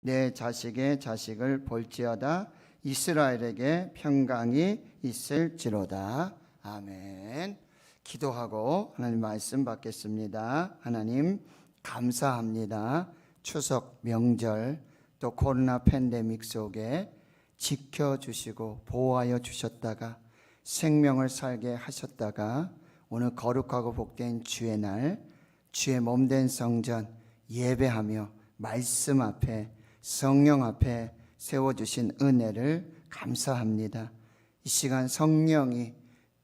내 자식의 자식을 볼지어다. 이스라엘에게 평강이 있을지로다. 아멘. 기도하고 하나님 말씀 받겠습니다. 하나님 감사합니다. 추석 명절 또 코로나 팬데믹 속에 지켜주시고 보호하여 주셨다가 생명을 살게 하셨다가 오늘 거룩하고 복된 주의 날, 주의 몸된 성전 예배하며 말씀 앞에 성령 앞에 세워주신 은혜를 감사합니다. 이 시간 성령이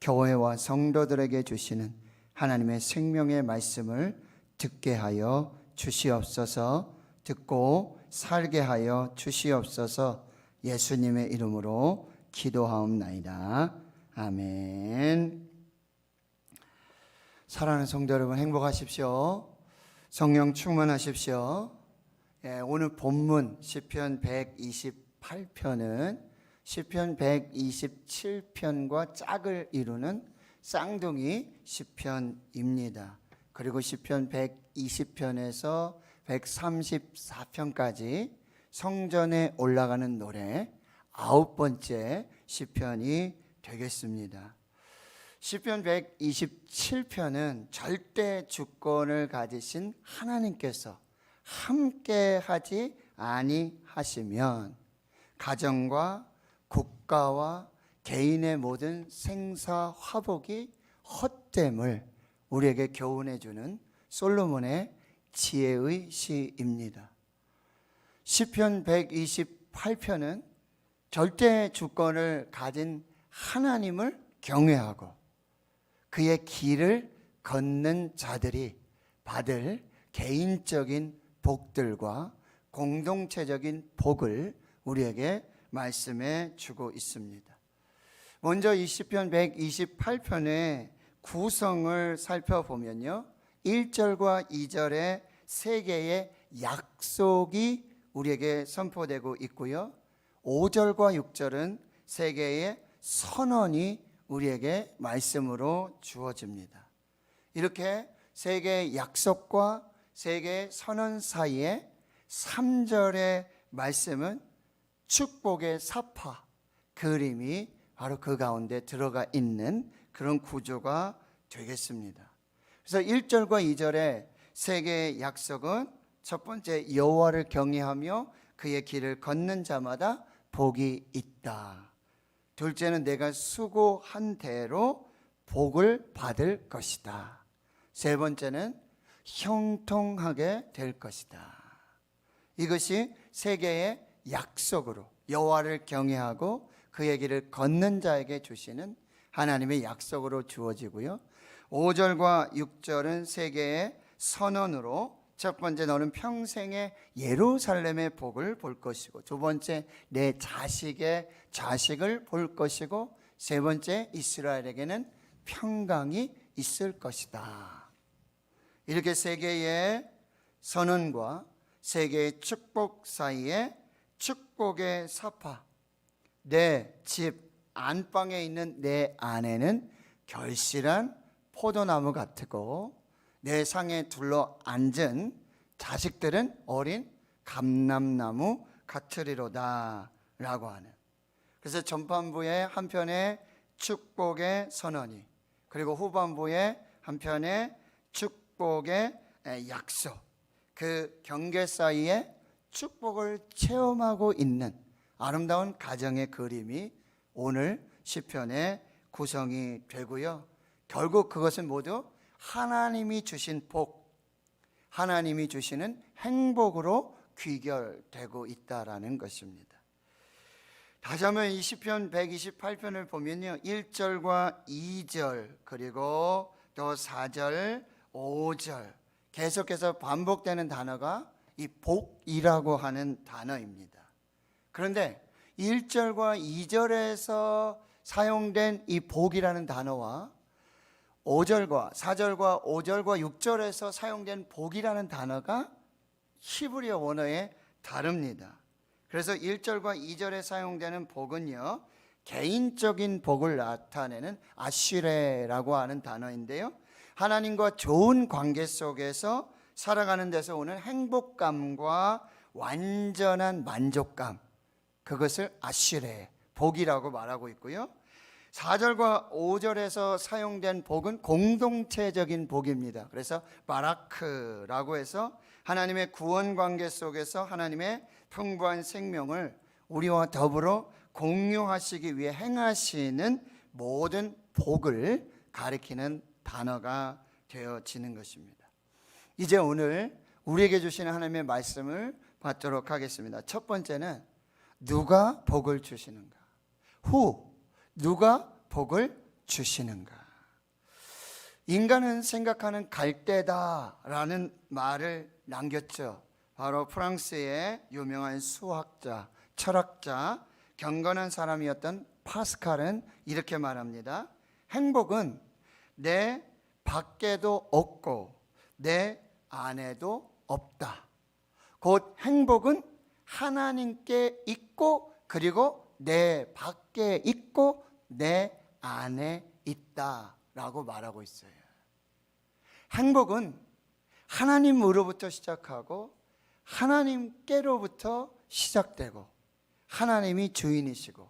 교회와 성도들에게 주시는 하나님의 생명의 말씀을 듣게 하여 주시옵소서. 듣고 살게 하여 주시옵소서. 예수님의 이름으로 기도하옵나이다. 아멘. 사랑하는 성도 여러분, 행복하십시오. 성령 충만하십시오. 오늘 본문 시편 128편은 시편 127편과 짝을 이루는 쌍둥이 시편입니다. 그리고 시편 120편에서 134편까지 성전에 올라가는 노래 9번째 시편이 되겠습니다. 시편 127편은 절대 주권을 가지신 하나님께서 함께 하지 아니하시면 가정과 국가와 개인의 모든 생사화복이 헛됨을 우리에게 교훈해 주는 솔로몬의 지혜의 시입니다. 시편 128편은 절대 주권을 가진 하나님을 경외하고 그의 길을 걷는 자들이 받을 개인적인 복들과 공동체적인 복을 우리에게 말씀해 주고 있습니다. 먼저 이 시편 128편의 구성을 살펴보면요, 1절과 2절에 세 개의 약속이 우리에게 선포되고 있고요, 5절과 6절은 세 개의 선언이 우리에게 말씀으로 주어집니다. 이렇게 세 개의 약속과 세 개의 선언 사이에 3절의 말씀은 축복의 사파, 그림이 바로 그 가운데 들어가 있는 그런 구조가 되겠습니다. 그래서 1절과 2절의 세 개의 약속은 첫 번째, 여호와를 경외하며 그의 길을 걷는 자마다 복이 있다. 둘째는 내가 수고한 대로 복을 받을 것이다. 세 번째는 형통하게 될 것이다. 이것이 세 개의 약속으로 여호와를 경외하고 그의 길을 걷는 자에게 주시는 하나님의 약속으로 주어지고요, 5절과 6절은 세 개의 선언으로 첫 번째, 너는 평생에 예루살렘의 복을 볼 것이고, 두 번째, 내 자식의 자식을 볼 것이고, 세 번째, 이스라엘에게는 평강이 있을 것이다. 이렇게 세 개의 선언과 세 개의 축복 사이에 축복의 사파, 내 집 안방에 있는 내 아내는 결실한 포도나무 같고 내 상에 둘러 앉은 자식들은 어린 감람나무 같으리로다 라고 하는, 그래서 전반부에 한편의 축복의 선언이, 그리고 후반부에 한편의 축복의 약속, 그 경계 사이에 축복을 체험하고 있는 아름다운 가정의 그림이 오늘 시편의 구성이 되고요, 결국 그것은 모두 하나님이 주신 복, 하나님이 주시는 행복으로 귀결되고 있다라는 것입니다. 다시 한번 이 시편 128편을 보면요, 1절과 2절 그리고 또 4절, 5절 계속해서 반복되는 단어가 이 복이라고 하는 단어입니다. 그런데 1절과 2절에서 사용된 이 복이라는 단어와 5절과 4절과 5절과 6절에서 사용된 복이라는 단어가 히브리어 원어에 다릅니다. 그래서 1절과 2절에 사용되는 복은요, 개인적인 복을 나타내는 아쉬레라고 하는 단어인데요, 하나님과 좋은 관계 속에서 살아가는 데서 오는 행복감과 완전한 만족감, 그것을 아시레, 복이라고 말하고 있고요. 4절과 5절에서 사용된 복은 공동체적인 복입니다. 그래서 바라크라고 해서 하나님의 구원 관계 속에서 하나님의 풍부한 생명을 우리와 더불어 공유하시기 위해 행하시는 모든 복을 가리키는 단어가 되어지는 것입니다. 이제 오늘 우리에게 주시는 하나님의 말씀을 받도록 하겠습니다. 첫 번째는 누가 복을 주시는가? 누가 복을 주시는가? 인간은 생각하는 갈대다라는 말을 남겼죠. 바로 프랑스의 유명한 수학자, 철학자, 경건한 사람이었던 파스칼은 이렇게 말합니다. 행복은 내 밖에도 없고 내 안에도 없다. 곧 행복은 하나님께 있고 그리고 내 밖에 있고 내 안에 있다라고 말하고 있어요. 행복은 하나님으로부터 시작하고 하나님께로부터 시작되고 하나님이 주인이시고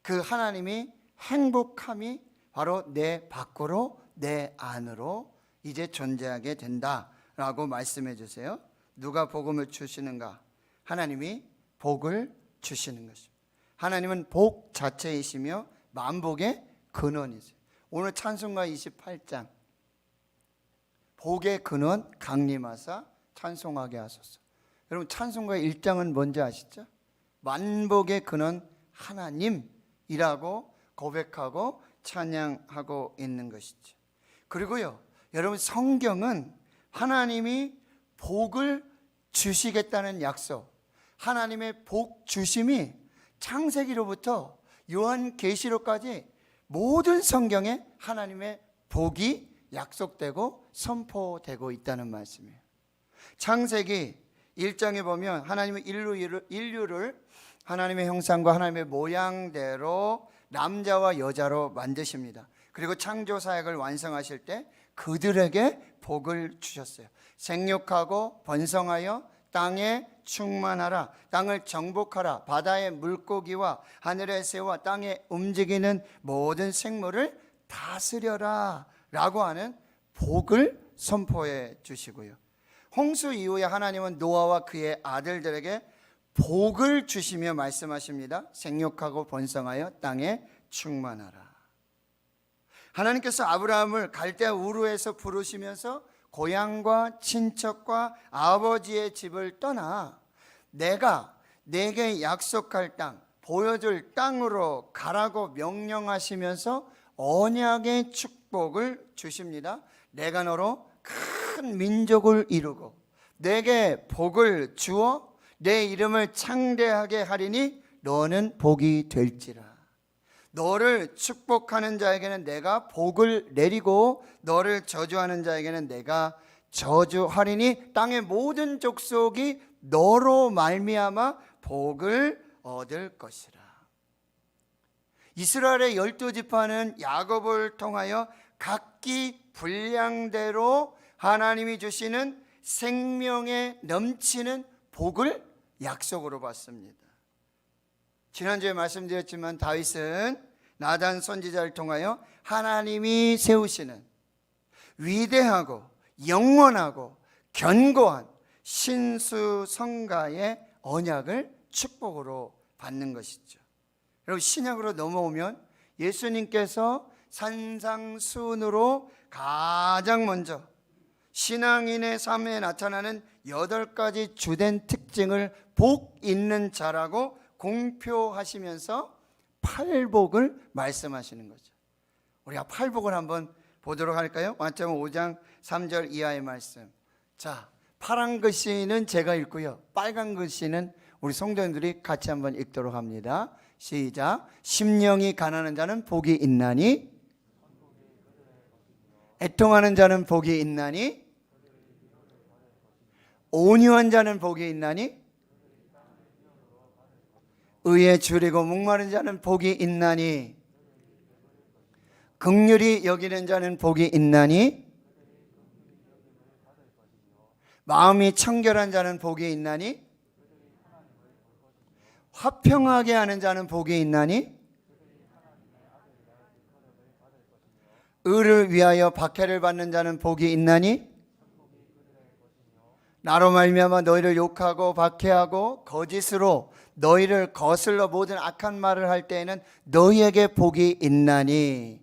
그 하나님이 행복함이 바로 내 밖으로 내 안으로 이제 존재하게 된다라고 말씀해 주세요. 누가 복음을 주시는가? 하나님이 복을 주시는 것입니다. 하나님은 복 자체이시며 만복의 근원이세요. 오늘 찬송가 28장 복의 근원 강림하사 찬송하게 하소서. 여러분 찬송가 1장은 뭔지 아시죠? 만복의 근원 하나님이라고 고백하고 찬양하고 있는 것이죠. 그리고요, 여러분 성경은 하나님이 복을 주시겠다는 약속, 하나님의 복 주심이 창세기로부터 요한계시록까지 모든 성경에 하나님의 복이 약속되고 선포되고 있다는 말씀이에요. 창세기 1장에 보면 하나님은 인류를 하나님의 형상과 하나님의 모양대로 남자와 여자로 만드십니다. 그리고 창조 사역을 완성하실 때 그들에게 복을 주셨어요. 생육하고 번성하여 땅에 충만하라, 땅을 정복하라, 바다의 물고기와 하늘의 새와 땅에 움직이는 모든 생물을 다스려라 라고 하는 복을 선포해 주시고요. 홍수 이후에 하나님은 노아와 그의 아들들에게 복을 주시며 말씀하십니다. 생육하고 번성하여 땅에 충만하라. 하나님께서 아브라함을 갈대아 우르에서 부르시면서 고향과 친척과 아버지의 집을 떠나 내가 내게 약속할 땅, 보여줄 땅으로 가라고 명령하시면서 언약의 축복을 주십니다. 내가 너로 큰 민족을 이루고 내게 복을 주어 내 이름을 창대하게 하리니 너는 복이 될지라. 너를 축복하는 자에게는 내가 복을 내리고 너를 저주하는 자에게는 내가 저주하리니 땅의 모든 족속이 너로 말미암아 복을 얻을 것이라. 이스라엘의 12지파는 야곱을 통하여 각기 분량대로 하나님이 주시는 생명에 넘치는 복을 약속으로 받습니다. 지난주에 말씀드렸지만 다윗은 나단 선지자를 통하여 하나님이 세우시는 위대하고 영원하고 견고한 신수성가의 언약을 축복으로 받는 것이죠. 여러분 신약으로 넘어오면 예수님께서 산상수훈으로 가장 먼저 신앙인의 삶에 나타나는 8가지 주된 특징을 복 있는 자라고 공표하시면서 팔복을 말씀하시는 거죠. 우리가 팔복을 한번 보도록 할까요? 마태복음 5장 3절 이하의 말씀. 자, 파란 글씨는 제가 읽고요, 빨간 글씨는 우리 성도님들이 같이 한번 읽도록 합니다. 시작. 심령이 가난한 자는 복이 있나니, 애통하는 자는 복이 있나니, 온유한 자는 복이 있나니, 의에 줄이고 목마른 자는 복이 있나니, 긍휼히 여기는 자는 복이 있나니, 마음이 청결한 자는 복이 있나니, 화평하게 하는 자는 복이 있나니 의를 위하여 박해를 받는 자는 복이 있나니 나로 말미암아 너희를 욕하고 박해하고 거짓으로 너희를 거슬러 모든 악한 말을 할 때에는 너희에게 복이 있나니.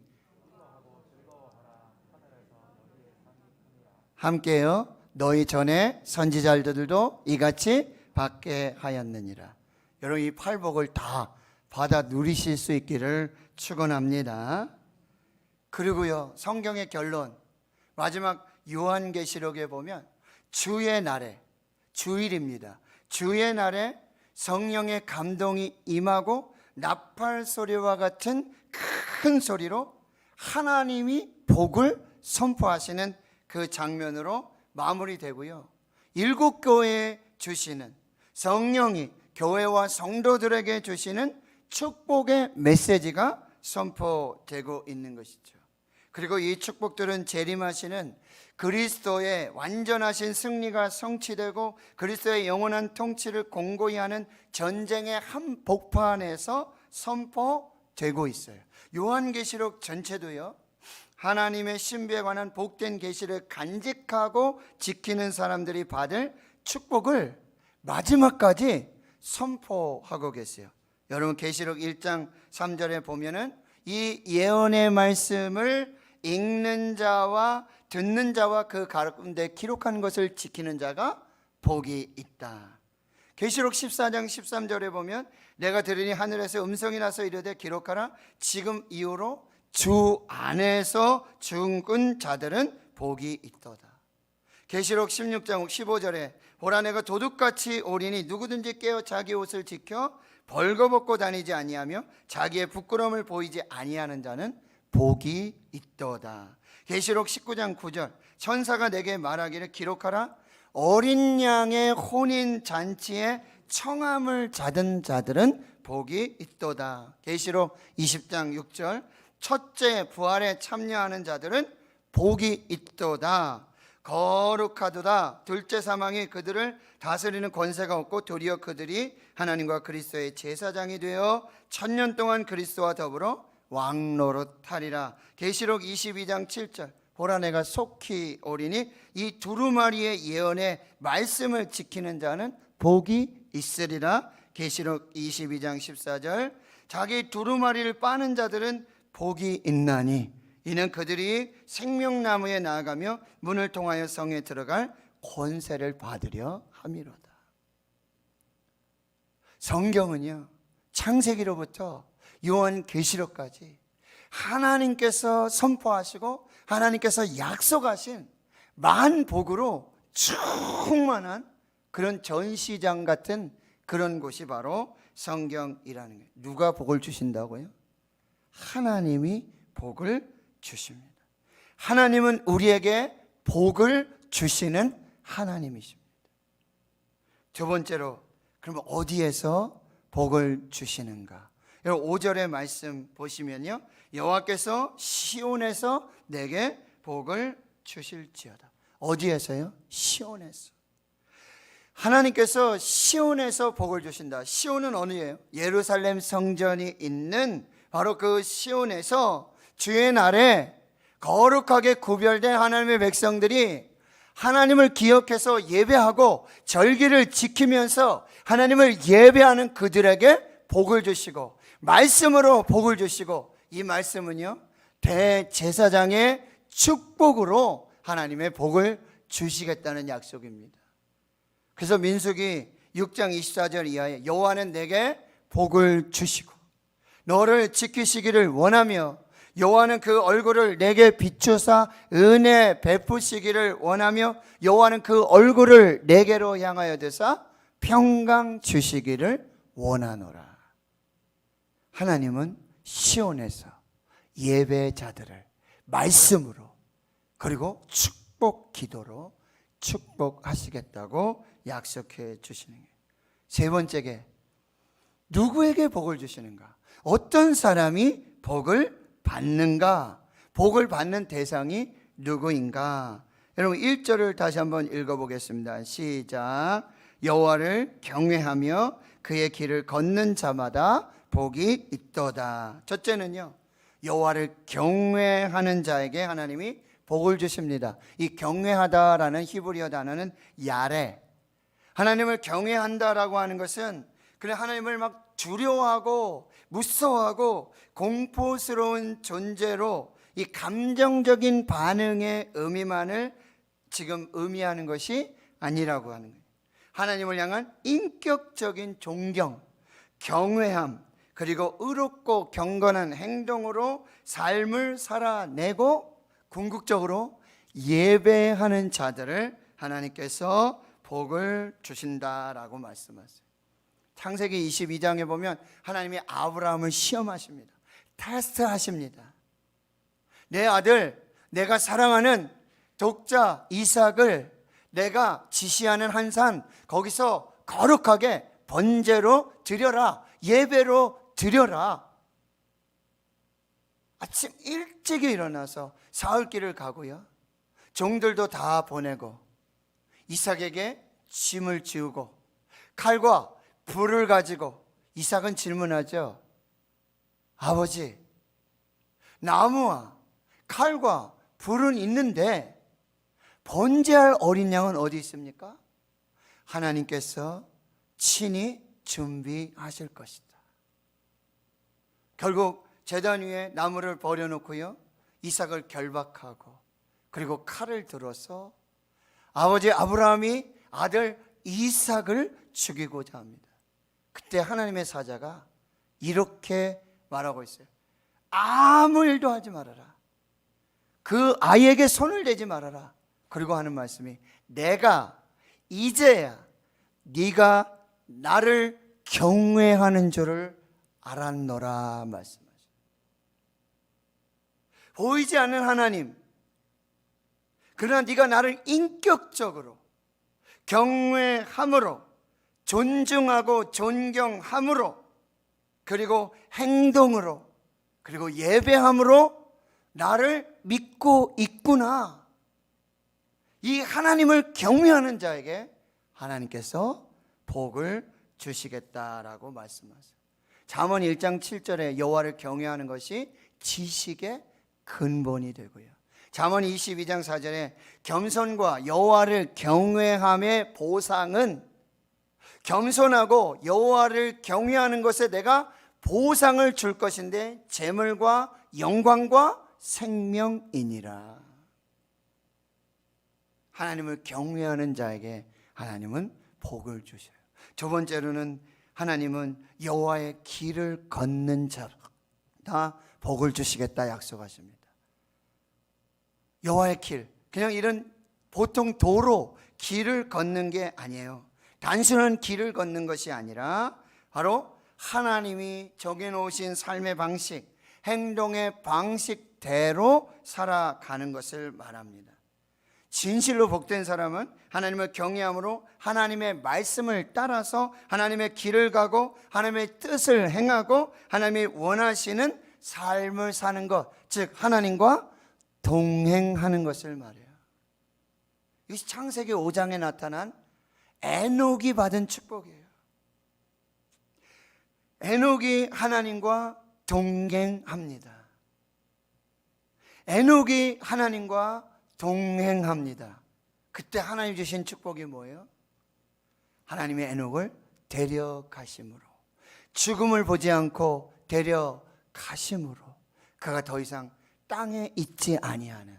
함께요. 너희 전에 선지자들도 이같이 받게 하였느니라. 여러분, 이 팔복을 다 받아 누리실 수 있기를 축원합니다. 그리고요, 성경의 결론 마지막 요한계시록에 보면 주의 날에, 주일입니다. 주의 날에 성령의 감동이 임하고 나팔 소리와 같은 큰 소리로 하나님이 복을 선포하시는 그 장면으로 마무리되고요. 7 교회에 주시는 성령이 교회와 성도들에게 주시는 축복의 메시지가 선포되고 있는 것이죠. 그리고 이 축복들은 재림하시는 그리스도의 완전하신 승리가 성취되고 그리스도의 영원한 통치를 공고히 하는 전쟁의 한 복판에서 선포되고 있어요. 요한계시록 전체도요, 하나님의 신비에 관한 복된 계시를 간직하고 지키는 사람들이 받을 축복을 마지막까지 선포하고 계세요. 여러분, 계시록 1장 3절에 보면은 이 예언의 말씀을 읽는 자와 듣는 자와 그 가운데 기록한 것을 지키는 자가 복이 있다. 계시록 14장 13절에 보면 내가 들으니 하늘에서 음성이 나서 이르되 기록하라. 지금 이후로 주 안에서 죽은 자들은 복이 있도다. 계시록 16장 15절에 보라 내가 도둑같이 오리니 누구든지 깨어 자기 옷을 지켜 벌거벗고 다니지 아니하며 자기의 부끄러움을 보이지 아니하는 자는 복이 있도다. 계시록 19장 9절 천사가 내게 말하기를 기록하라. 어린 양의 혼인 잔치에 청함을 받은 자들은 복이 있도다. 계시록 20장 6절 첫째 부활에 참여하는 자들은 복이 있도다. 거룩하도다. 둘째 사망이 그들을 다스리는 권세가 없고 도리어 그들이 하나님과 그리스도의 제사장이 되어 1000년 동안 그리스도와 더불어 왕노릇하리라. 계시록 22장 7절 보라 내가 속히 오리니 이 두루마리의 예언의 말씀을 지키는 자는 복이 있으리라. 계시록 22장 14절 자기 두루마리를 빠는 자들은 복이 있나니 이는 그들이 생명나무에 나아가며 문을 통하여 성에 들어갈 권세를 받으려 함이로다. 성경은요, 창세기로부터 요한계시록까지 하나님께서 선포하시고 하나님께서 약속하신 만복으로 충만한 그런 전시장 같은 그런 곳이 바로 성경이라는 거예요. 누가 복을 주신다고요? 하나님이 복을 주십니다. 하나님은 우리에게 복을 주시는 하나님이십니다. 두 번째로, 그러면 어디에서 복을 주시는가? 여러분 5절의 말씀 보시면요, 여호와께서 시온에서 내게 복을 주실지어다. 어디에서요? 시온에서. 하나님께서 시온에서 복을 주신다. 시온은 어디예요? 예루살렘 성전이 있는 바로 그 시온에서 주의 날에 거룩하게 구별된 하나님의 백성들이 하나님을 기억해서 예배하고 절기를 지키면서 하나님을 예배하는 그들에게 복을 주시고 말씀으로 복을 주시고, 이 말씀은요 대제사장의 축복으로 하나님의 복을 주시겠다는 약속입니다. 그래서 민수기 6장 24절 이하에 여호와는 내게 복을 주시고 너를 지키시기를 원하며 여호와는 그 얼굴을 내게 비추사 은혜 베푸시기를 원하며 여호와는 그 얼굴을 내게로 향하여 드사 평강 주시기를 원하노라. 하나님은 시온에서 예배자들을 말씀으로 그리고 축복 기도로 축복하시겠다고 약속해 주시는 거예요. 세 번째게, 누구에게 복을 주시는가? 어떤 사람이 복을 받는가? 복을 받는 대상이 누구인가? 여러분 1절을 다시 한번 읽어보겠습니다. 시작. 여호와를 경외하며 그의 길을 걷는 자마다 복이 있도다. 첫째는요, 여호와를 경외하는 자에게 하나님이 복을 주십니다. 이 경외하다라는 히브리어 단어는 야레. 하나님을 경외한다라고 하는 것은 그냥 하나님을 막 두려워하고 무서워하고 공포스러운 존재로 이 감정적인 반응의 의미만을 지금 의미하는 것이 아니라고 하는 거예요. 하나님을 향한 인격적인 존경, 경외함, 그리고 의롭고 경건한 행동으로 삶을 살아내고 궁극적으로 예배하는 자들을 하나님께서 복을 주신다라고 말씀하세요. 창세기 22장에 보면 하나님이 아브라함을 시험하십니다. 테스트하십니다. 내 아들, 내가 사랑하는 독자 이삭을 내가 지시하는 한 산 거기서 거룩하게 번제로 드려라, 예배로 드려라. 아침 일찍이 일어나서 사흘길을 가고요, 종들도 다 보내고 이삭에게 짐을 지우고 칼과 불을 가지고 이삭은 질문하죠. 아버지, 나무와 칼과 불은 있는데 번제할 어린 양은 어디 있습니까? 하나님께서 친히 준비하실 것이다. 결국 제단 위에 나무를 버려놓고요, 이삭을 결박하고 그리고 칼을 들어서 아버지 아브라함이 아들 이삭을 죽이고자 합니다. 그때 하나님의 사자가 이렇게 말하고 있어요. 아무 일도 하지 말아라. 그 아이에게 손을 대지 말아라. 그리고 하는 말씀이 내가 이제야 네가 나를 경외하는 줄을 알았노라 말씀하십니다. 보이지 않는 하나님, 그러나 네가 나를 인격적으로 경외함으로, 존중하고 존경함으로, 그리고 행동으로, 그리고 예배함으로 나를 믿고 있구나. 이 하나님을 경외하는 자에게 하나님께서 복을 주시겠다라고 말씀하세요. 잠언 1장 7절에 여호와를 경외하는 것이 지식의 근본이 되고요, 잠언 22장 4절에 겸손과 여호와를 경외함의 보상은, 겸손하고 여호와를 경외하는 것에 내가 보상을 줄 것인데 재물과 영광과 생명이니라. 하나님을 경외하는 자에게 하나님은 복을 주셔요. 두 번째로는 하나님은 여호와의 길을 걷는 자다 복을 주시겠다 약속하십니다. 여호와의 길, 그냥 이런 보통 도로, 길을 걷는 게 아니에요. 단순한 길을 걷는 것이 아니라 바로 하나님이 정해놓으신 삶의 방식, 행동의 방식대로 살아가는 것을 말합니다. 진실로 복된 사람은 하나님을 경외함으로 하나님의 말씀을 따라서 하나님의 길을 가고 하나님의 뜻을 행하고 하나님이 원하시는 삶을 사는 것, 즉 하나님과 동행하는 것을 말해요. 이것이 창세기 5장에 나타난 에녹이 받은 축복이에요. 에녹이 하나님과 동행합니다. 에녹이 하나님과 동행합니다. 그때 하나님 주신 축복이 뭐예요? 하나님의 에녹을 데려가심으로, 죽음을 보지 않고 데려가심으로 그가 더 이상 땅에 있지 아니하는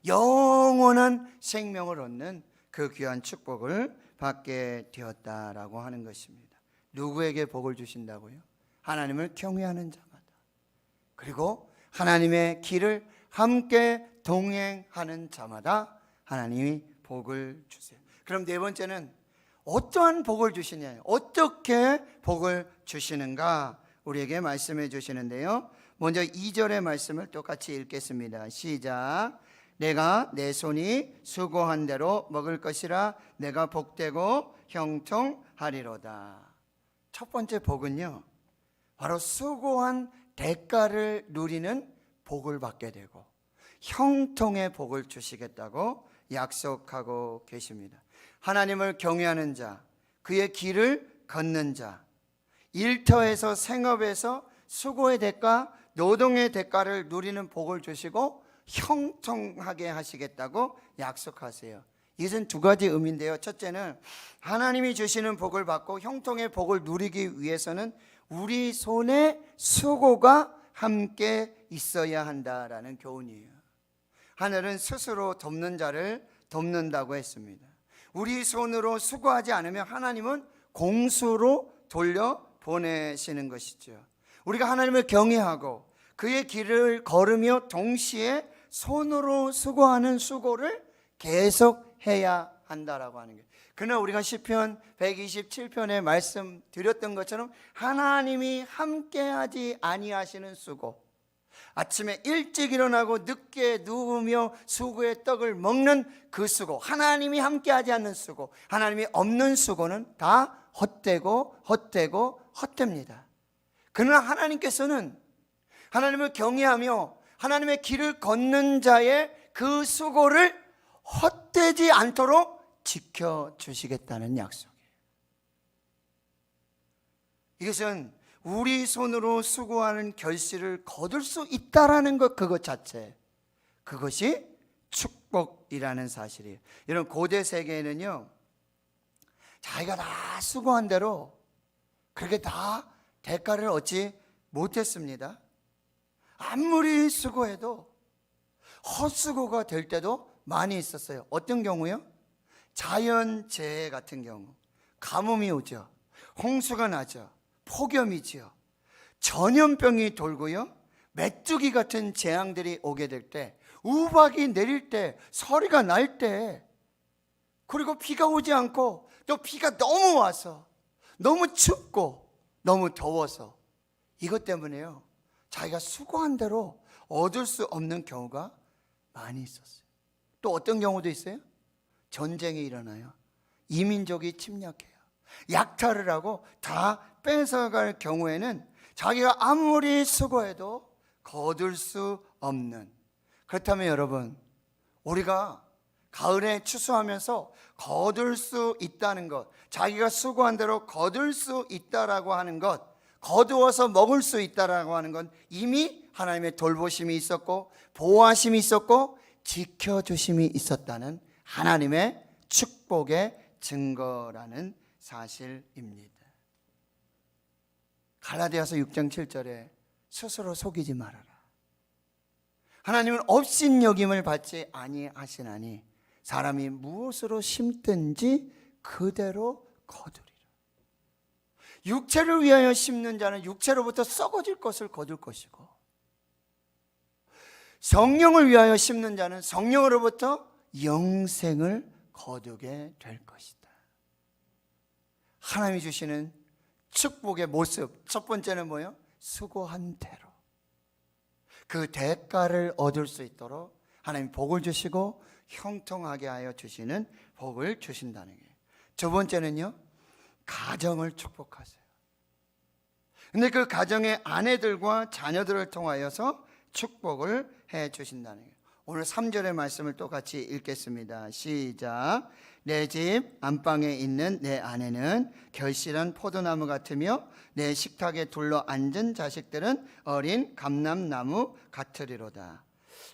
영원한 생명을 얻는 그 귀한 축복을 받게 되었다라고 하는 것입니다. 누구에게 복을 주신다고요? 하나님을 경외하는 자마다, 그리고 하나님의 길을 함께 동행하는 자마다 하나님이 복을 주세요. 그럼 네 번째는 어떠한 복을 주시냐, 어떻게 복을 주시는가 우리에게 말씀해 주시는데요, 먼저 2절의 말씀을 똑같이 읽겠습니다. 시작. 내가 내 손이 수고한 대로 먹을 것이라 내가 복되고 형통하리로다. 첫 번째 복은요, 바로 수고한 대가를 누리는 복을 받게 되고 형통의 복을 주시겠다고 약속하고 계십니다. 하나님을 경외하는 자, 그의 길을 걷는 자, 일터에서 생업에서 수고의 대가, 노동의 대가를 누리는 복을 주시고 형통하게 하시겠다고 약속하세요. 이것은 두 가지 의미인데요. 첫째는 하나님이 주시는 복을 받고 형통의 복을 누리기 위해서는 우리 손에 수고가 함께 있어야 한다라는 교훈이에요. 하늘은 스스로 돕는 자를 돕는다고 했습니다. 우리 손으로 수고하지 않으면 하나님은 공수로 돌려보내시는 것이죠. 우리가 하나님을 경외하고 그의 길을 걸으며 동시에 손으로 수고하는 수고를 계속해야 한다라고 하는 거예요. 그러나 우리가 시편 127편에 말씀드렸던 것처럼 하나님이 함께하지 아니하시는 수고, 아침에 일찍 일어나고 늦게 누우며 수고의 떡을 먹는 그 수고, 하나님이 함께하지 않는 수고, 하나님이 없는 수고는 다 헛되고 헛됩니다. 그러나 하나님께서는 하나님을 경외하며 하나님의 길을 걷는 자의 그 수고를 헛되지 않도록 지켜주시겠다는 약속이에요. 이것은 우리 손으로 수고하는 결실을 거둘 수 있다라는 것, 그것 자체, 그것이 축복이라는 사실이에요. 이런 고대 세계에는요, 자기가 다 수고한 대로 그렇게 다 대가를 얻지 못했습니다. 아무리 수고해도 헛수고가 될 때도 많이 있었어요. 어떤 경우요? 자연재해 같은 경우, 가뭄이 오죠, 홍수가 나죠, 폭염이지요, 전염병이 돌고요, 메뚜기 같은 재앙들이 오게 될 때, 우박이 내릴 때, 서리가 날 때, 그리고 비가 오지 않고 또 비가 너무 와서 너무 춥고 너무 더워서 이것 때문에요, 자기가 수고한 대로 얻을 수 없는 경우가 많이 있었어요. 또 어떤 경우도 있어요? 전쟁이 일어나요. 이민족이 침략해요. 약탈을 하고 다 뺏어갈 경우에는 자기가 아무리 수고해도 거둘 수 없는. 그렇다면 여러분, 우리가 가을에 추수하면서 거둘 수 있다는 것, 자기가 수고한 대로 거둘 수 있다라고 하는 것, 거두어서 먹을 수 있다라고 하는 건 이미 하나님의 돌보심이 있었고 보호하심이 있었고 지켜주심이 있었다는 하나님의 축복의 증거라는 사실입니다. 갈라디아서 6장 7절에 스스로 속이지 말아라. 하나님은 업신여김을 받지 아니하시나니 사람이 무엇으로 심든지 그대로 거두리라. 육체를 위하여 심는 자는 육체로부터 썩어질 것을 거둘 것이고, 성령을 위하여 심는 자는 성령으로부터 영생을 거두게 될 것이다. 하나님이 주시는 축복의 모습, 첫 번째는 뭐예요? 수고한 대로 그 대가를 얻을 수 있도록 하나님 복을 주시고 형통하게 하여 주시는 복을 주신다는 거예요. 두 번째는요, 가정을 축복하세요. 근데 그 가정의 아내들과 자녀들을 통하여서 축복을 해 주신다는 거예요. 오늘 3절의 말씀을 또 같이 읽겠습니다. 시작. 내 집 안방에 있는 내 아내는 결실한 포도나무 같으며 내 식탁에 둘러 앉은 자식들은 어린 감람나무 같으리로다.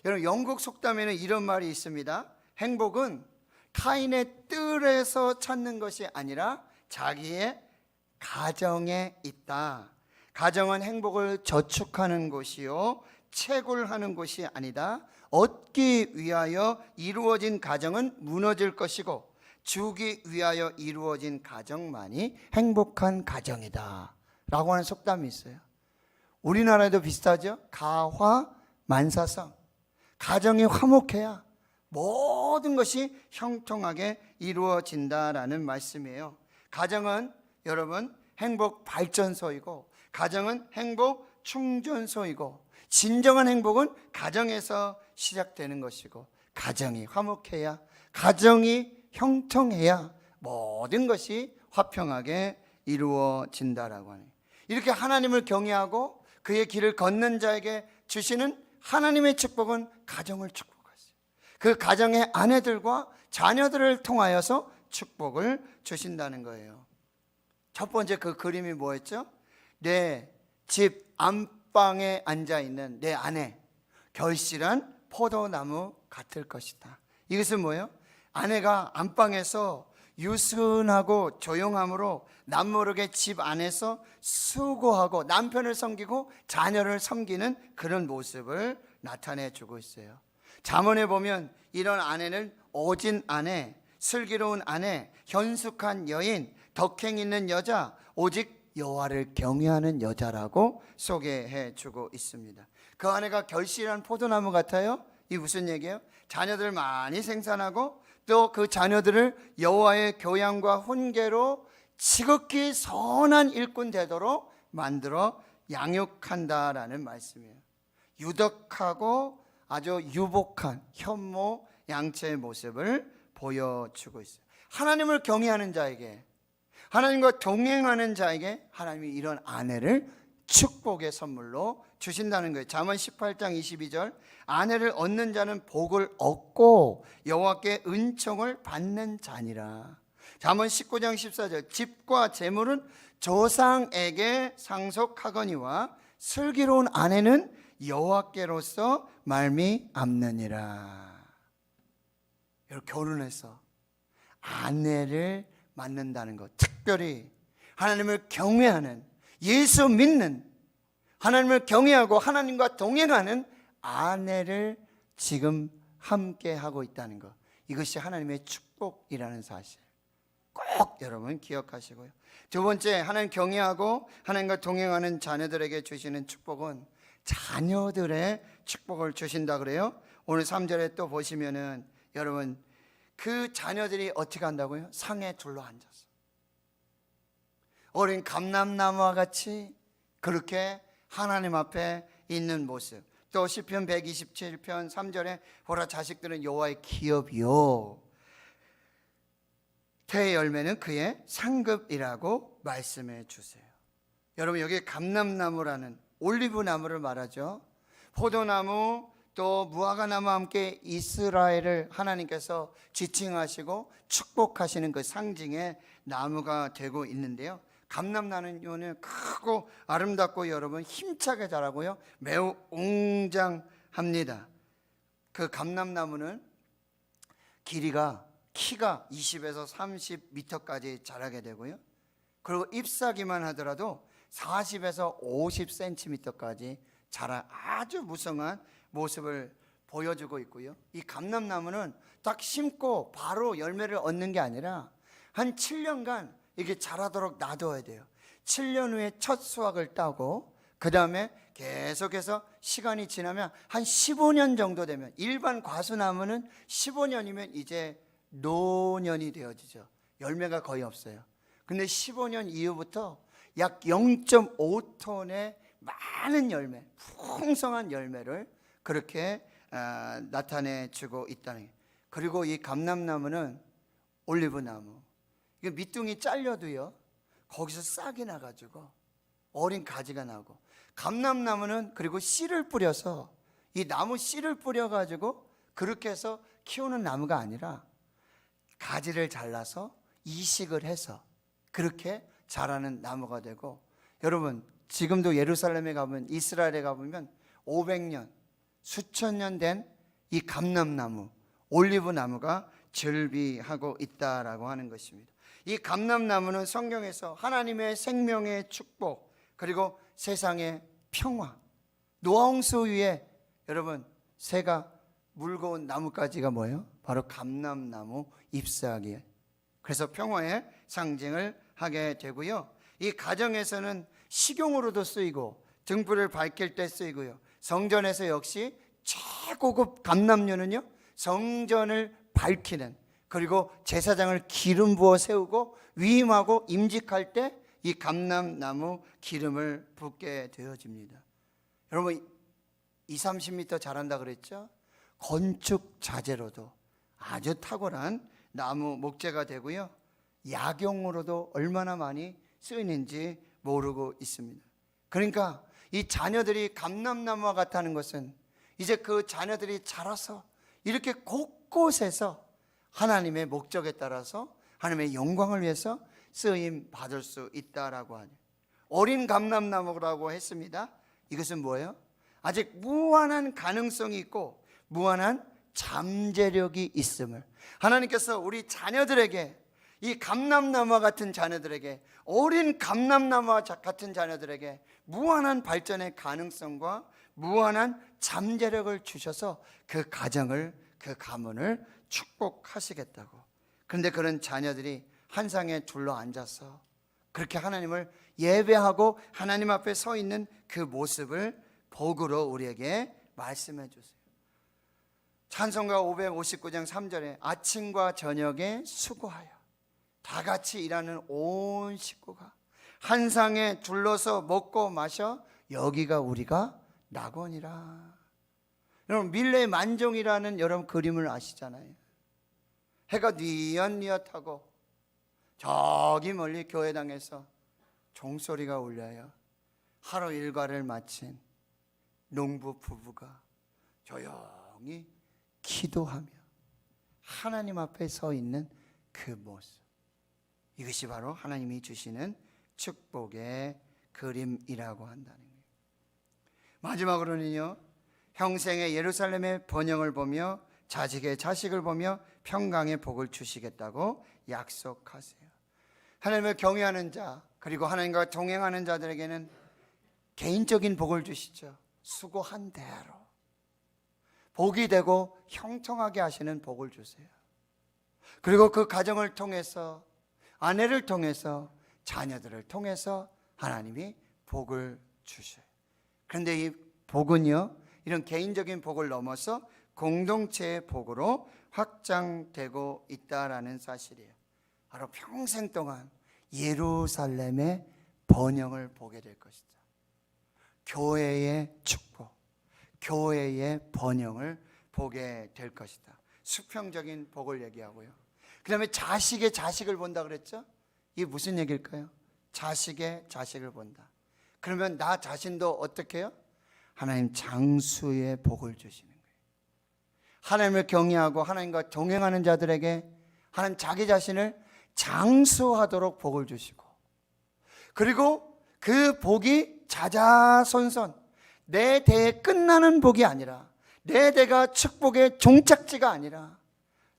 여러분, 영국 속담에는 이런 말이 있습니다. 행복은 타인의 뜰에서 찾는 것이 아니라 자기의 가정에 있다. 가정은 행복을 저축하는 곳이요 채굴하는 곳이 아니다. 얻기 위하여 이루어진 가정은 무너질 것이고 주기 위하여 이루어진 가정만이 행복한 가정이다 라고 하는 속담이 있어요. 우리나라에도 비슷하죠. 가화만사성, 가정이 화목해야 모든 것이 형통하게 이루어진다라는 말씀이에요. 가정은 여러분 행복 발전소이고 가정은 행복 충전소이고 진정한 행복은 가정에서 시작되는 것이고 가정이 화목해야, 가정이 형통해야 모든 것이 화평하게 이루어진다라고 하네요. 이렇게 하나님을 경외하고 그의 길을 걷는 자에게 주시는 하나님의 축복은 가정을 축복하세요. 그 가정의 아내들과 자녀들을 통하여서 축복을 주신다는 거예요. 첫 번째 그 그림이 뭐였죠? 내 집 안방에 앉아 있는 내 아내, 결실한 포도나무 같을 것이다. 이것은 뭐예요? 아내가 안방에서 유순하고 조용함으로 남모르게 집 안에서 수고하고 남편을 섬기고 자녀를 섬기는 그런 모습을 나타내 주고 있어요. 잠언에 보면 이런 아내는 오진 아내, 슬기로운 아내, 현숙한 여인, 덕행 있는 여자, 오직 여호와를 경외하는 여자라고 소개해 주고 있습니다. 그 아내가 결실한 포도나무 같아요. 이 무슨 얘기예요? 자녀들 많이 생산하고 또 그 자녀들을 여호와의 교양과 훈계로 지극히 선한 일꾼 되도록 만들어 양육한다라는 말씀이에요. 유덕하고 아주 유복한 현모 양체의 모습을 보여주고 있어요. 하나님을 경외하는 자에게, 하나님과 동행하는 자에게 하나님이 이런 아내를 축복의 선물로 주신다는 거예요. 잠언 18장 22절, 아내를 얻는 자는 복을 얻고 여호와께 은총을 받는 자니라. 잠언 19장 14절, 집과 재물은 조상에게 상속하거니와 슬기로운 아내는 여호와께로서 말미암느니라. 여러분, 결혼해서 아내를 만난다는 것, 특별히 하나님을 경외하는, 예수 믿는, 하나님을 경외하고 하나님과 동행하는 아내를 지금 함께 하고 있다는 것, 이것이 하나님의 축복이라는 사실 꼭 여러분 기억하시고요. 두 번째, 하나님 경외하고 하나님과 동행하는 자녀들에게 주시는 축복은 자녀들의 축복을 주신다 그래요. 오늘 3절에 또 보시면은 여러분, 그 자녀들이 어떻게 한다고요? 상에 둘러앉아서 어린 감람나무와 같이 그렇게 하나님 앞에 있는 모습. 또 시편 127편 3절에 보라, 자식들은 여호와의 기업이요 태의 열매는 그의 상급이라고 말씀해 주세요. 여러분, 여기 감람나무라는 올리브나무를 말하죠. 포도나무 또 무화과나무와 함께 이스라엘을 하나님께서 지칭하시고 축복하시는 그 상징의 나무가 되고 있는데요. 감람나무는 크고 아름답고 여러분 힘차게 자라고요, 매우 웅장합니다. 그 감람나무는 키가 20에서 30m까지 자라게 되고요, 그리고 잎사귀만 하더라도 40에서 50cm까지 자라 아주 무성한 모습을 보여주고 있고요. 이 감람나무는 딱 심고 바로 열매를 얻는 게 아니라 한 7년간 이게 자라도록 놔둬야 돼요. 7년 후에 첫 수확을 따고 그 다음에 계속해서 시간이 지나면 한 15년 정도 되면, 일반 과수나무는 15년이면 이제 노년이 되어지죠. 열매가 거의 없어요. 근데 15년 이후부터 약 0.5톤의 많은 열매, 풍성한 열매를 그렇게 나타내주고 있다는 거예요. 그리고 이 감람나무는 올리브나무, 이게 밑둥이 잘려도요 거기서 싹이 나가지고 어린 가지가 나고, 감람나무는 그리고 씨를 뿌려서, 이 나무 씨를 뿌려가지고 그렇게 해서 키우는 나무가 아니라 가지를 잘라서 이식을 해서 그렇게 자라는 나무가 되고, 여러분 지금도 예루살렘에 가면, 이스라엘에 가보면 500년, 수천 년 된 이 감람나무, 올리브나무가 즐비하고 있다라고 하는 것입니다. 이 감람나무는 성경에서 하나님의 생명의 축복, 그리고 세상의 평화, 노홍수 위에 여러분 새가 물고 온 나뭇가지가 뭐예요? 바로 감람나무 잎사귀. 그래서 평화의 상징을 하게 되고요, 이 가정에서는 식용으로도 쓰이고 등불을 밝힐 때 쓰이고요, 성전에서 역시 최고급 감람류는요 성전을 밝히는, 그리고 제사장을 기름 부어 세우고 위임하고 임직할 때 이 감람나무 기름을 붓게 되어집니다. 여러분 20-30m 자란다 그랬죠? 건축 자재로도 아주 탁월한 나무 목재가 되고요, 약용으로도 얼마나 많이 쓰이는지 모르고 있습니다. 그러니까 이 자녀들이 감람나무와 같다는 것은 이제 그 자녀들이 자라서 이렇게 곳곳에서 하나님의 목적에 따라서 하나님의 영광을 위해서 쓰임 받을 수 있다라고 하죠. 어린 감람나무라고 했습니다. 이것은 뭐예요? 아직 무한한 가능성이 있고 무한한 잠재력이 있음을, 하나님께서 우리 자녀들에게, 이 감람나무와 같은 자녀들에게, 어린 감람나무와 같은 자녀들에게 무한한 발전의 가능성과 무한한 잠재력을 주셔서 그 가정을, 그 가문을 축복하시겠다고. 그런데 그런 자녀들이 한 상에 둘러앉아서 그렇게 하나님을 예배하고 하나님 앞에 서 있는 그 모습을 복으로 우리에게 말씀해 주세요. 찬송가 559장 3절에 아침과 저녁에 수고하여 다 같이 일하는 온 식구가 한 상에 둘러서 먹고 마셔 여기가 우리가 낙원이라. 여러분, 밀레 만종이라는 여러분 그림을 아시잖아요. 해가 뉘엿뉘엿하고 저기 멀리 교회당에서 종소리가 울려요. 하루 일과를 마친 농부 부부가 조용히 기도하며 하나님 앞에 서 있는 그 모습, 이것이 바로 하나님이 주시는 축복의 그림이라고 한다는 거예요. 마지막으로는요, 평생의 예루살렘의 번영을 보며 자식의 자식을 보며 평강의 복을 주시겠다고 약속하세요. 하나님을 경외하는 자, 그리고 하나님과 동행하는 자들에게는 개인적인 복을 주시죠. 수고한 대로 복이 되고 형통하게 하시는 복을 주세요. 그리고 그 가정을 통해서, 아내를 통해서, 자녀들을 통해서 하나님이 복을 주셔요. 그런데 이 복은요, 이런 개인적인 복을 넘어서 공동체의 복으로 확장되고 있다라는 사실이에요. 바로 평생 동안 예루살렘의 번영을 보게 될 것이다. 교회의 축복, 교회의 번영을 보게 될 것이다. 수평적인 복을 얘기하고요. 그 다음에 자식의 자식을 본다 그랬죠? 이게 무슨 얘기일까요? 자식의 자식을 본다. 그러면 나 자신도 어떻게 해요? 하나님 장수의 복을 주시는 거예요. 하나님을 경외하고 하나님과 동행하는 자들에게 하나님 자기 자신을 장수하도록 복을 주시고, 그리고 그 복이 자자손손 내 대에 끝나는 복이 아니라, 내 대가 축복의 종착지가 아니라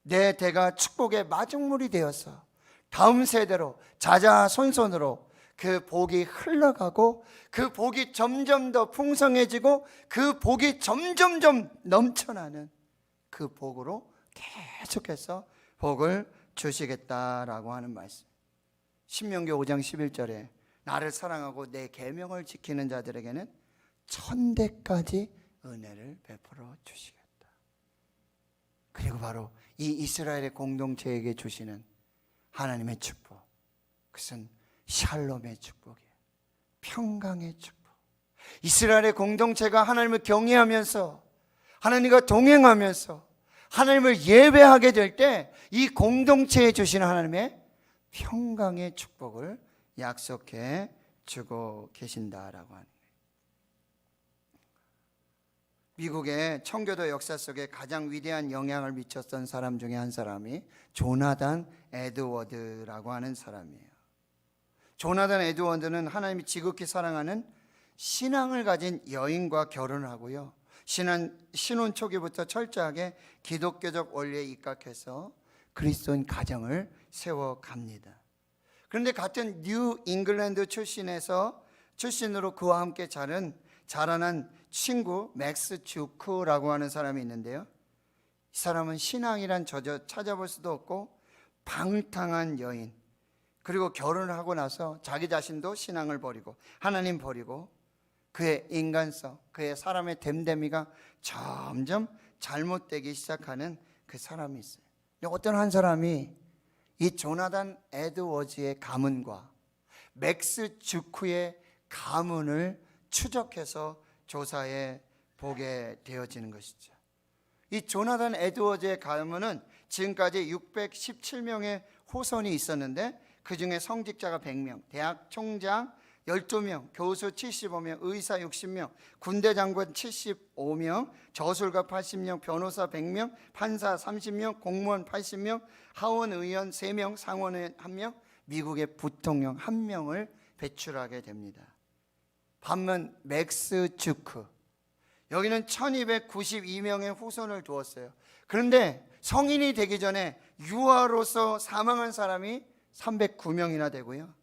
내 대가 축복의 마중물이 되어서 다음 세대로 자자손손으로 그 복이 흘러가고, 그 복이 점점 더 풍성해지고, 그 복이 점점점 넘쳐나는 그 복으로 계속해서 복을 주시겠다라고 하는 말씀. 신명기 5장 11절에 나를 사랑하고 내 계명을 지키는 자들에게는 1000대까지 은혜를 베풀어 주시겠다. 그리고 바로 이 이스라엘의 공동체에게 주시는 하나님의 축복, 그것은 샬롬의 축복이에요. 평강의 축복. 이스라엘의 공동체가 하나님을 경외하면서 하나님과 동행하면서 하나님을 예배하게 될 때 이 공동체에 주시는 하나님의 평강의 축복을 약속해 주고 계신다라고 하는 거예요. 미국의 청교도 역사 속에 가장 위대한 영향을 미쳤던 사람 중에 한 사람이 조나단 에드워드라고 하는 사람이에요. 조나단 에드워드는 하나님이 지극히 사랑하는 신앙을 가진 여인과 결혼을 하고요, 신혼 초기부터 철저하게 기독교적 원리에 입각해서 그리스도인 가정을 세워갑니다. 그런데 같은 뉴 잉글랜드 출신으로 그와 함께 자라난 친구 맥스 주크라고 하는 사람이 있는데요, 이 사람은 신앙이란 찾아볼 수도 없고 방탕한 여인, 그리고 결혼을 하고 나서 자기 자신도 신앙을 버리고 하나님 버리고 그의 인간성, 그의 사람의 됨됨이가 점점 잘못되기 시작하는 그 사람이 있어요. 어떤 한 사람이 이 조나단 에드워즈의 가문과 맥스 주크의 가문을 추적해서 조사해 보게 되어지는 것이죠. 이 조나단 에드워즈의 가문은 지금까지 617명의 후손이 있었는데, 그 중에 성직자가 100명, 대학 총장 12명, 교수 75명, 의사 60명, 군대 장관 75명, 저술가 80명, 변호사 100명, 판사 30명, 공무원 80명, 하원 의원 3명, 상원 의원 1명, 미국의 부통령 1명을 배출하게 됩니다. 반면 맥스 주크, 여기는 1292명의 후손을 두었어요. 그런데 성인이 되기 전에 유아로서 사망한 사람이 309명이나 되고요.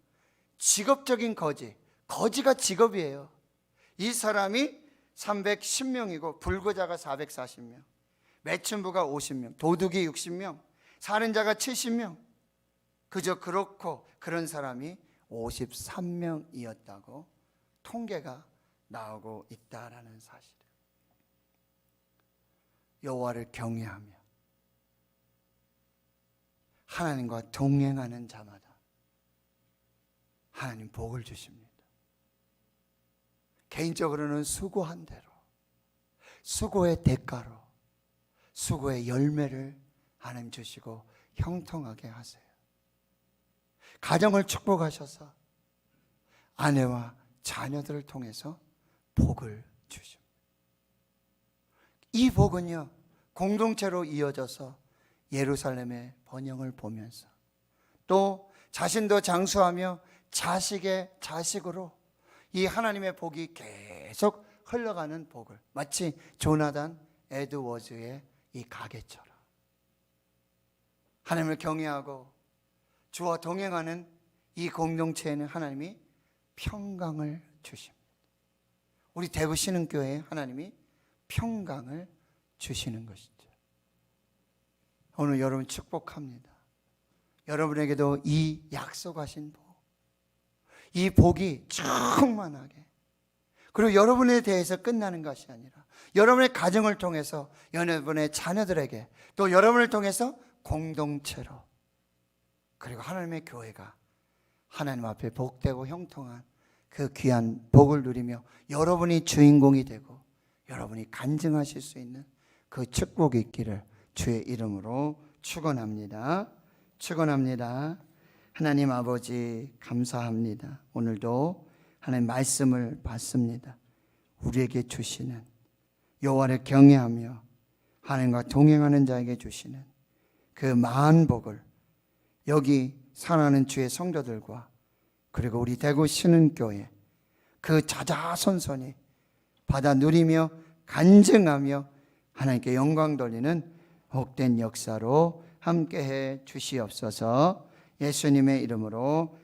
직업적인 거지가 직업이에요. 이 사람이 310명이고 불구자가 440명, 매춘부가 50명, 도둑이 60명, 살인자가 70명. 그저 그렇고 그런 사람이 53명이었다고 통계가 나오고 있다라는 사실이에요. 여호와를 경외하며 하나님과 동행하는 자마다 하나님 복을 주십니다. 개인적으로는 수고한 대로, 수고의 대가로, 수고의 열매를 하나님 주시고 형통하게 하세요. 가정을 축복하셔서 아내와 자녀들을 통해서 복을 주십니다. 이 복은요, 공동체로 이어져서 예루살렘의 번영을 보면서 또 자신도 장수하며 자식의 자식으로 이 하나님의 복이 계속 흘러가는 복을, 마치 조나단 에드워즈의 이 가게처럼 하나님을 경외하고 주와 동행하는 이 공동체에는 하나님이 평강을 주십니다. 우리 대구 신흥교회에 하나님이 평강을 주시는 것이죠. 오늘 여러분 축복합니다. 여러분에게도 이 약속하신 복, 이 복이 충만하게, 그리고 여러분에 대해서 끝나는 것이 아니라 여러분의 가정을 통해서 여러분의 자녀들에게, 또 여러분을 통해서 공동체로, 그리고 하나님의 교회가 하나님 앞에 복되고 형통한 그 귀한 복을 누리며 여러분이 주인공이 되고 여러분이 간증하실 수 있는 그 축복이 있기를 주의 이름으로 축원합니다. 축원합니다. 하나님 아버지 감사합니다. 오늘도 하나님 말씀을 받습니다. 우리에게 주시는, 여호와를 경외하며 하나님과 동행하는 자에게 주시는 그 많은 복을 여기 사랑하는 주의 성도들과 그리고 우리 대구 신흥교회 그 자자손손이 받아 누리며 간증하며 하나님께 영광 돌리는 복된 역사로 함께해 주시옵소서. 예수님의 이름으로